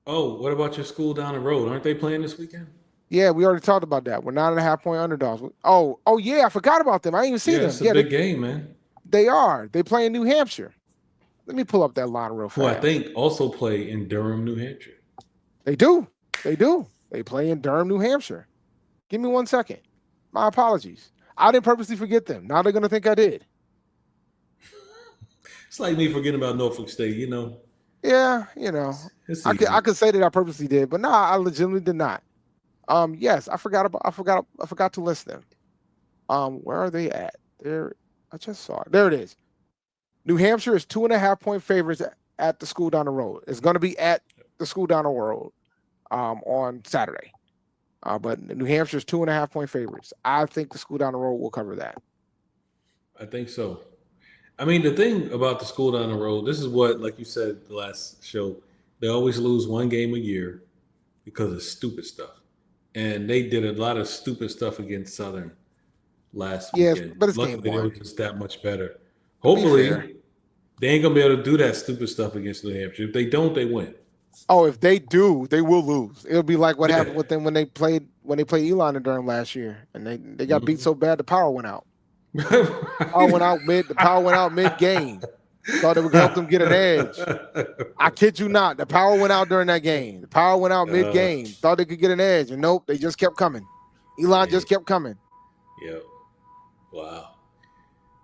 Oh, what about your school down the road? Aren't they playing this weekend? Yeah, we already talked about that. We're 9.5-point underdogs. Oh yeah, I forgot about them. I didn't even see them. It's a big game, man. They are. They play in New Hampshire. Let me pull up that line real fast. Who I think also play in Durham, New Hampshire. They do. They play in Durham, New Hampshire. Give me 1 second. My apologies. I didn't purposely forget them. Now they're going to think I did. It's like me forgetting about Norfolk State, Yeah, I could say that I purposely did, but I legitimately did not. Yes, I forgot to list them. Where are they at? There, I just saw it. There it is. New Hampshire is 2.5-point favorites at the school down the road. It's going to be at the school down the road on Saturday. But New Hampshire is 2.5-point favorites. I think the school down the road will cover that. I think so. I mean, the thing about the school down the road, this is what, like you said the last show, they always lose one game a year because of stupid stuff. And they did a lot of stupid stuff against Southern last weekend. But it's luckily, game they one. were just that much better. Hopefully, they ain't going to be able to do that stupid stuff against New Hampshire. If they don't, they win. Oh, if they do, they will lose. It'll be like what happened with them when they played Elon and Durham last year, and they got beat so bad the power went out. The power went out mid-game. Thought it would help them get an edge. I kid you not. The power went out during that game. The power went out mid-game. Thought they could get an edge, and nope, they just kept coming. Elon just kept coming. Yep. Wow.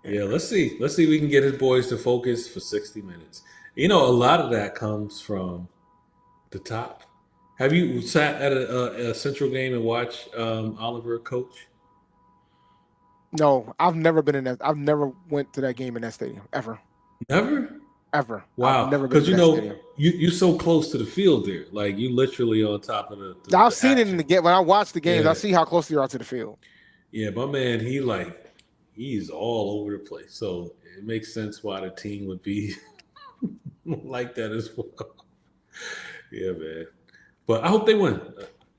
Yeah, let's see. Let's see if we can get his boys to focus for 60 minutes. A lot of that comes from the top. Have you sat at a Central game and watched Oliver coach? No, I've never been in that. I've never went to that game in that stadium ever. Never? Ever. Wow. Because you're so close to the field there. Like you literally on top of the I've seen action. it in the game. When I watch the games, I see how close you are to the field. Yeah, my man, he's all over the place. So it makes sense why the team would be like that as well. Yeah, man. But I hope they win.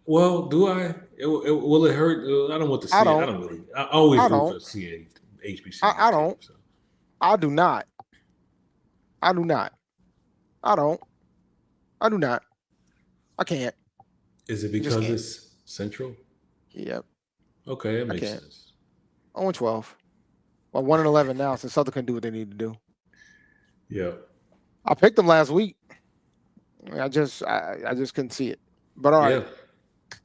Well, do I? Will it hurt? I don't want to see it. I don't really. I always root for CA HBCU. I don't. So. I do not. I do not. I don't. I do not. I can't. Is it because it's Central? Yep. Okay, that makes sense. 0-12. Well, 1-11 now, so Southern can do what they need to do. Yeah. I picked them last week. I just couldn't see it. But all right. Yeah.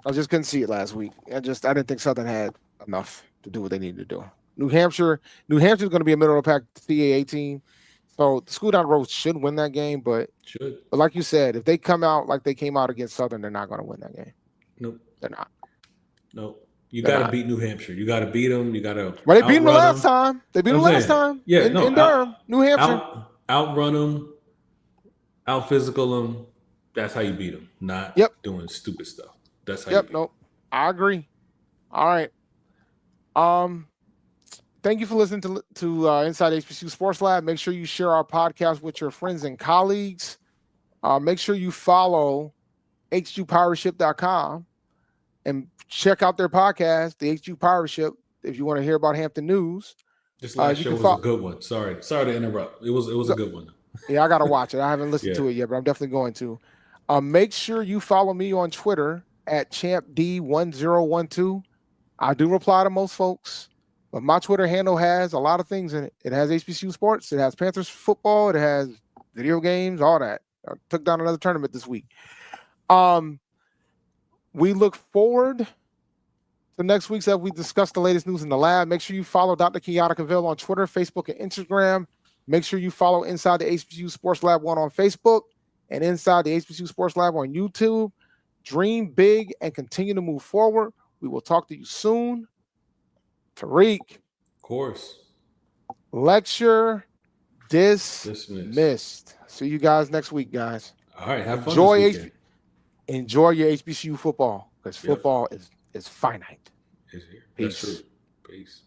I just couldn't see it last week. I didn't think Southern had enough to do what they needed to do. New Hampshire's going to be a middle of the pack CAA team. So the school down the road should win that game, but like you said, if they come out like they came out against Southern, they're not going to win that game. Nope. They're not. Nope. You They're got to not. beat New Hampshire. You got to beat them. You got to. Well, they beat them the last time. They beat them last time. Yeah, in Durham, New Hampshire. Outrun them, out physical them. That's how you beat them. Not doing stupid stuff. That's how. Yep. Nope. I agree. All right. Thank you for listening to Inside HBCU Sports Lab. Make sure you share our podcast with your friends and colleagues. Make sure you follow HGPirateShip.com and check out their podcast, the HG Pirate Ship, if you want to hear about Hampton news. This last show was a good one. Sorry to interrupt. It was a good one. Yeah, I got to watch it. I haven't listened to it yet, but I'm definitely going to. Make sure you follow me on Twitter at ChampD1012. I do reply to most folks, but my Twitter handle has a lot of things in it. It has HBCU sports. It has Panthers football. It has video games, all that. I took down another tournament this week. We look forward to next week's as we discuss the latest news in the lab. Make sure you follow Dr. Kenyatta Cavil on Twitter, Facebook, and Instagram. Make sure you follow Inside the HBCU Sports Lab 1 on Facebook and Inside the HBCU Sports Lab on YouTube. Dream big and continue to move forward. We will talk to you soon. Tariq. Of course. Lecture dismissed. See you guys next week, guys. All right. Have fun. Enjoy your HBCU football because football is finite. That's true. Peace.